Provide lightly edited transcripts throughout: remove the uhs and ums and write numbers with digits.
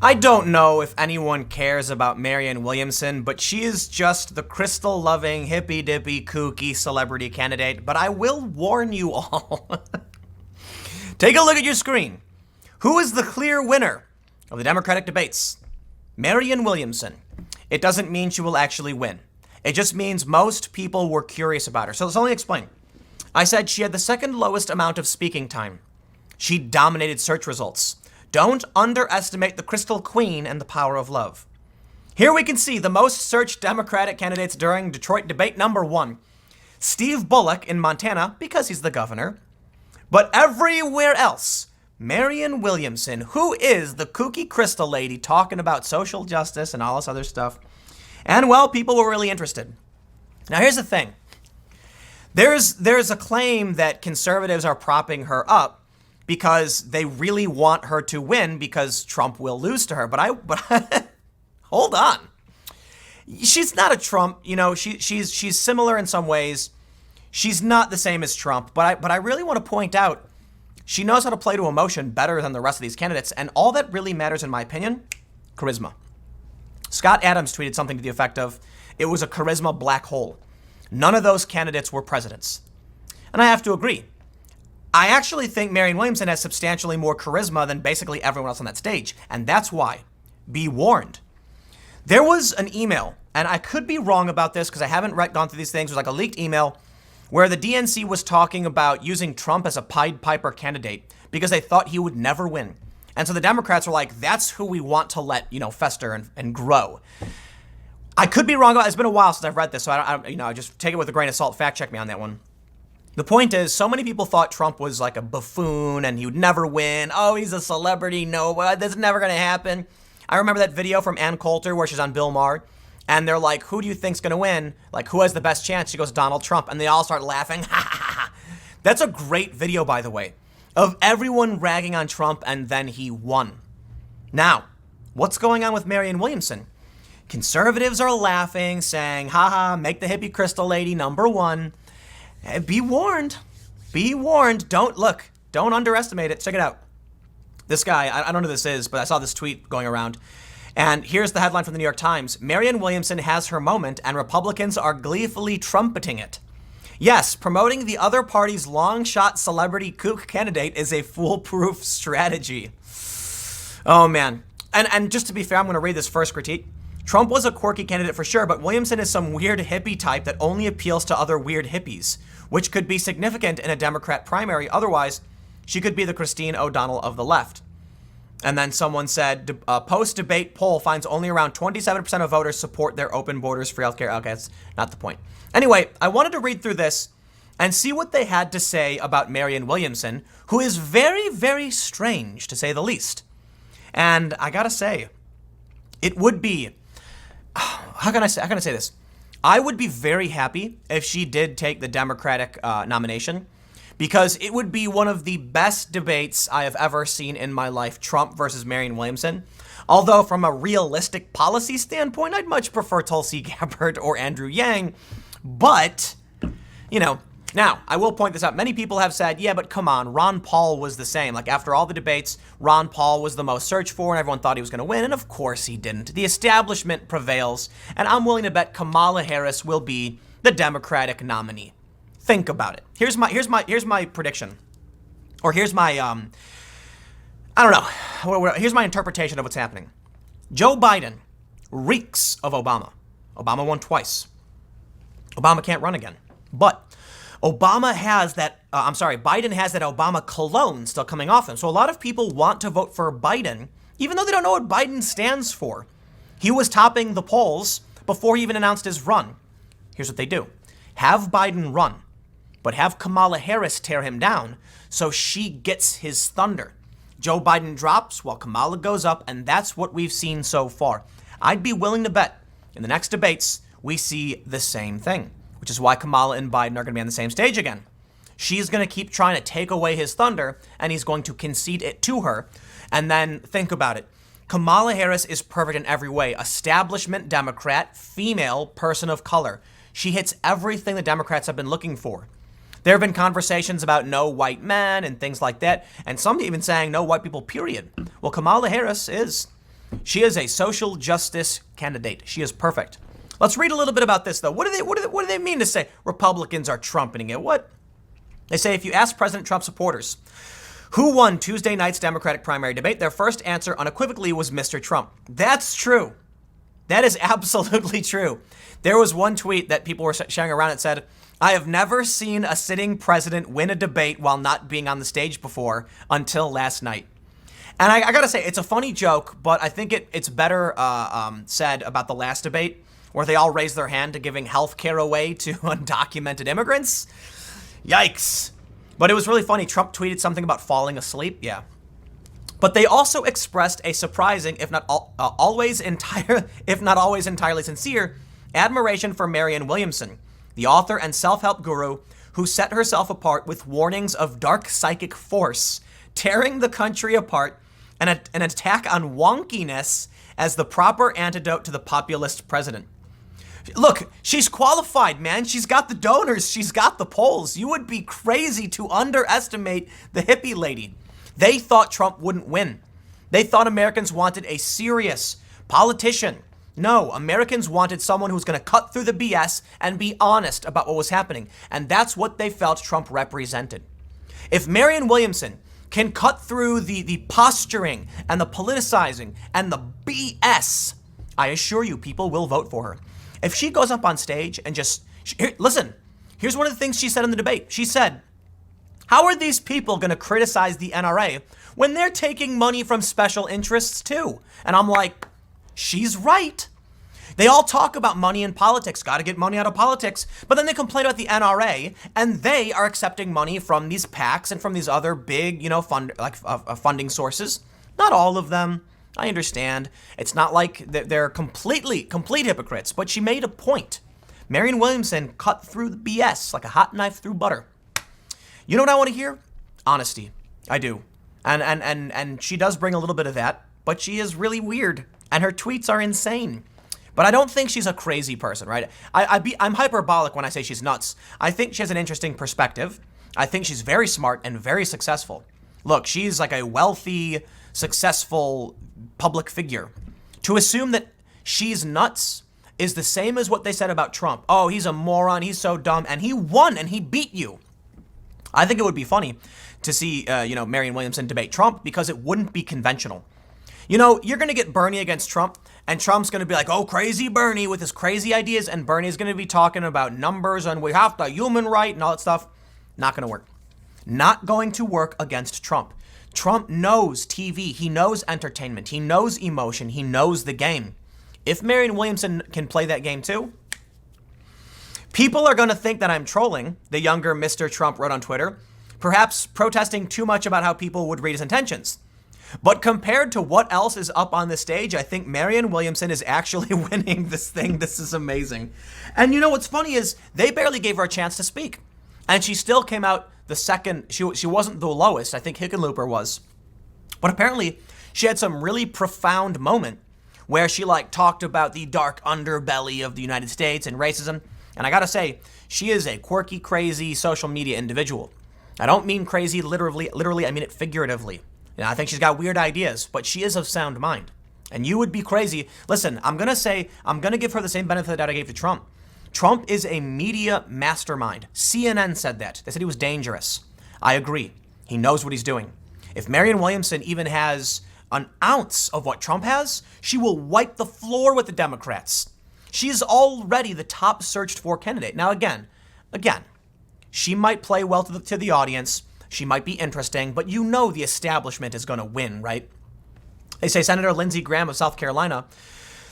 I don't know if anyone cares about Marianne Williamson, but she is just the crystal-loving, hippy-dippy, kooky celebrity candidate. But I will warn you all. Take a look at your screen. Who is the clear winner of the Democratic debates? Marianne Williamson. It doesn't mean she will actually win. It just means most people were curious about her. So let me explain. I said she had the second lowest amount of speaking time. She dominated search results. Don't underestimate the Crystal Queen and the power of love. Here we can see the most searched Democratic candidates during Detroit debate number 1. Steve Bullock in Montana, because he's the governor. But everywhere else, Marianne Williamson, who is the kooky crystal lady talking about social justice and all this other stuff. And, well, people were really interested. Now, here's the thing. There's a claim that conservatives are propping her up because they really want her to win because Trump will lose to her. But hold on. She's not a Trump, she's similar in some ways. She's not the same as Trump, but I really want to point out she knows how to play to emotion better than the rest of these candidates, and all that really matters, in my opinion, charisma. Scott Adams tweeted something to the effect of, it was a charisma black hole. None of those candidates were presidents. And I have to agree. I actually think Marianne Williamson has substantially more charisma than basically everyone else on that stage, and that's why. Be warned. There was an email, and I could be wrong about this because I haven't gone through these things. It was like a leaked email where the DNC was talking about using Trump as a Pied Piper candidate because they thought he would never win. And so the Democrats were like, that's who we want to let, fester and grow. I could be wrong about it. It's been a while since I've read this, so I just take it with a grain of salt. Fact check me on that one. The point is, so many people thought Trump was like a buffoon and he would never win. Oh, he's a celebrity. No, that's never going to happen. I remember that video from Ann Coulter where she's on Bill Maher. And they're like, who do you think's going to win? Like, who has the best chance? She goes, Donald Trump. And they all start laughing. That's a great video, by the way, of everyone ragging on Trump, and then he won. Now, what's going on with Marianne Williamson? Conservatives are laughing, saying, haha, make the hippie crystal lady number 1. Be warned. Be warned. Don't underestimate it. Check it out. This guy, I don't know who this is, but I saw this tweet going around. And here's the headline from the New York Times. Marianne Williamson has her moment, and Republicans are gleefully trumpeting it. Yes, promoting the other party's long-shot celebrity kook candidate is a foolproof strategy. Oh, man. And just to be fair, I'm going to read this first critique. Trump was a quirky candidate for sure, but Williamson is some weird hippie type that only appeals to other weird hippies, which could be significant in a Democrat primary. Otherwise, she could be the Christine O'Donnell of the left. And then someone said, post-debate poll finds only around 27% of voters support their open borders for healthcare. Okay, that's not the point. Anyway, I wanted to read through this and see what they had to say about Marianne Williamson, who is very, very strange, to say the least. And I gotta say, it would be, how can I say this? I would be very happy if she did take the Democratic nomination, because it would be one of the best debates I have ever seen in my life, Trump versus Marianne Williamson. Although from a realistic policy standpoint, I'd much prefer Tulsi Gabbard or Andrew Yang. But, now, I will point this out. Many people have said, yeah, but come on, Ron Paul was the same. Like, after all the debates, Ron Paul was the most searched for, and everyone thought he was going to win, and of course he didn't. The establishment prevails, and I'm willing to bet Kamala Harris will be the Democratic nominee. Think about it. Here's my prediction. Or here's my, I don't know. Here's my interpretation of what's happening. Joe Biden reeks of Obama. Obama won twice. Obama can't run again. But Biden has that Obama cologne still coming off him. So a lot of people want to vote for Biden, even though they don't know what Biden stands for. He was topping the polls before he even announced his run. Here's what they do. Have Biden run, but have Kamala Harris tear him down so she gets his thunder. Joe Biden drops while Kamala goes up, and that's what we've seen so far. I'd be willing to bet in the next debates we see the same thing, which is why Kamala and Biden are going to be on the same stage again. She's going to keep trying to take away his thunder, and he's going to concede it to her. And then think about it. Kamala Harris is perfect in every way. Establishment Democrat, female, person of color. She hits everything the Democrats have been looking for. There have been conversations about no white men and things like that, and some even saying no white people, period. Well, Kamala Harris is. She is a social justice candidate. She is perfect. Let's read a little bit about this, though. What do they mean to say Republicans are trumpeting it? What? They say if you ask President Trump supporters who won Tuesday night's Democratic primary debate, their first answer unequivocally was Mr. Trump. That's true. That is absolutely true. There was one tweet that people were sharing around. It said, I have never seen a sitting president win a debate while not being on the stage before until last night. And I gotta say, it's a funny joke, but I think it's better said about the last debate where they all raised their hand to giving health care away to undocumented immigrants. Yikes. But it was really funny. Trump tweeted something about falling asleep. Yeah. But they also expressed a surprising, if not always entirely sincere, admiration for Marianne Williamson, the author and self-help guru who set herself apart with warnings of dark psychic force, tearing the country apart, and an attack on wonkiness as the proper antidote to the populist president. Look, she's qualified, man. She's got the donors. She's got the polls. You would be crazy to underestimate the hippie lady. They thought Trump wouldn't win. They thought Americans wanted a serious politician. No, Americans wanted someone who's going to cut through the BS and be honest about what was happening. And that's what they felt Trump represented. If Marianne Williamson can cut through the posturing and the politicizing and the BS, I assure you people will vote for her. If she goes up on stage and listen, here's one of the things she said in the debate. She said, how are these people going to criticize the NRA when they're taking money from special interests too? And I'm like, she's right. They all talk about money in politics, got to get money out of politics, but then they complain about the NRA and they are accepting money from these PACs and from these other big, funding sources. Not all of them. I understand. It's not like they're complete hypocrites, but she made a point. Marianne Williamson cut through the BS like a hot knife through butter. You know what I want to hear? Honesty. I do. And she does bring a little bit of that, but she is really weird and her tweets are insane. But I don't think she's a crazy person, right? I'm hyperbolic when I say she's nuts. I think she has an interesting perspective. I think she's very smart and very successful. Look, she's like a wealthy, successful public figure. To assume that she's nuts is the same as what they said about Trump. Oh, he's a moron, he's so dumb, and he won and he beat you. I think it would be funny to see, Marianne Williamson debate Trump because it wouldn't be conventional. You know, you're going to get Bernie against Trump, and Trump's going to be like, oh, crazy Bernie with his crazy ideas, and Bernie's going to be talking about numbers and we have the human right and all that stuff. Not going to work. Not going to work against Trump. Trump knows TV. He knows entertainment. He knows emotion. He knows the game. If Marianne Williamson can play that game too, people are going to think that I'm trolling, the younger Mr. Trump wrote on Twitter, perhaps protesting too much about how people would read his intentions. But compared to what else is up on the stage, I think Marianne Williamson is actually winning this thing. This is amazing. And you know what's funny is they barely gave her a chance to speak. And she still came out the second. She wasn't the lowest. I think Hickenlooper was. But apparently she had some really profound moment where she talked about the dark underbelly of the United States and racism. And I gotta say, she is a quirky, crazy social media individual. I don't mean crazy literally, I mean it figuratively. I think she's got weird ideas, but she is of sound mind. And you would be crazy. Listen, I'm going to give her the same benefit that I gave to Trump. Trump is a media mastermind. CNN said that. They said he was dangerous. I agree. He knows what he's doing. If Marianne Williamson even has an ounce of what Trump has, she will wipe the floor with the Democrats. She is already the top searched for candidate. Now, again, she might play well to the audience. She might be interesting, but you know the establishment is going to win, right? They say Senator Lindsey Graham of South Carolina,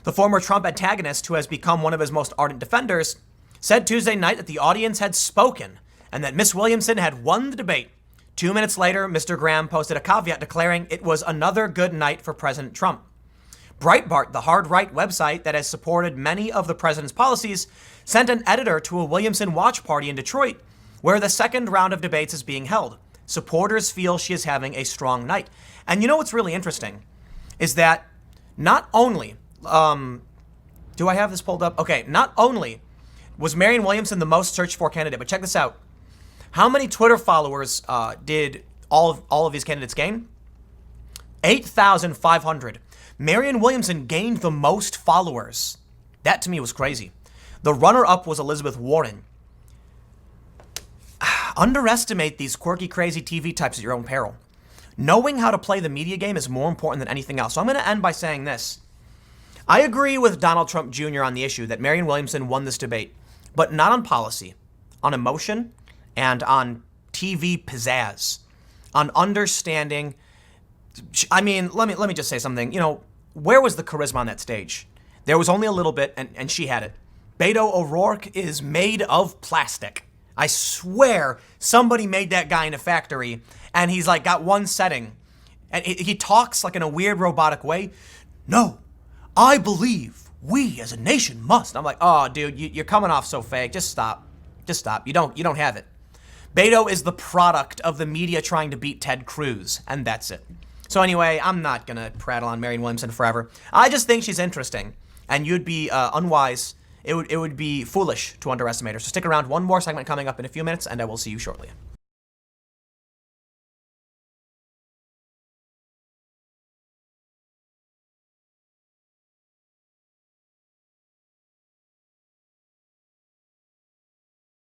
the former Trump antagonist who has become one of his most ardent defenders, said Tuesday night that the audience had spoken and that Miss Williamson had won the debate. 2 minutes later, Mr. Graham posted a caveat declaring it was another good night for President Trump. Breitbart, the hard-right website that has supported many of the president's policies, sent an editor to a Williamson watch party in Detroit, where the second round of debates is being held. Supporters feel she is having a strong night. And you know what's really interesting is that not only, do I have this pulled up? Okay, not only was Marianne Williamson the most searched for candidate, but check this out. How many Twitter followers did all of these candidates gain? 8,500. Marianne Williamson gained the most followers. That to me was crazy. The runner-up was Elizabeth Warren. Underestimate these quirky, crazy TV types at your own peril. Knowing how to play the media game is more important than anything else. So I'm going to end by saying this. I agree with Donald Trump Jr. on the issue that Marianne Williamson won this debate, but not on policy, on emotion, and on TV pizzazz, on understanding. I mean, let me just say something. You know, where was the charisma on that stage? There was only a little bit, and she had it. Beto O'Rourke is made of plastic. I swear somebody made that guy in a factory, and he's like got one setting, and he talks like in a weird robotic way. No, I believe we as a nation must. I'm like, oh, dude, you're coming off so fake. Just stop. Just stop. You don't have it. Beto is the product of the media trying to beat Ted Cruz, and that's it. So anyway, I'm not going to prattle on Marianne Williamson forever. I just think she's interesting, and you'd be unwise. It would be foolish to underestimate her. So stick around. One more segment coming up in a few minutes, and I will see you shortly.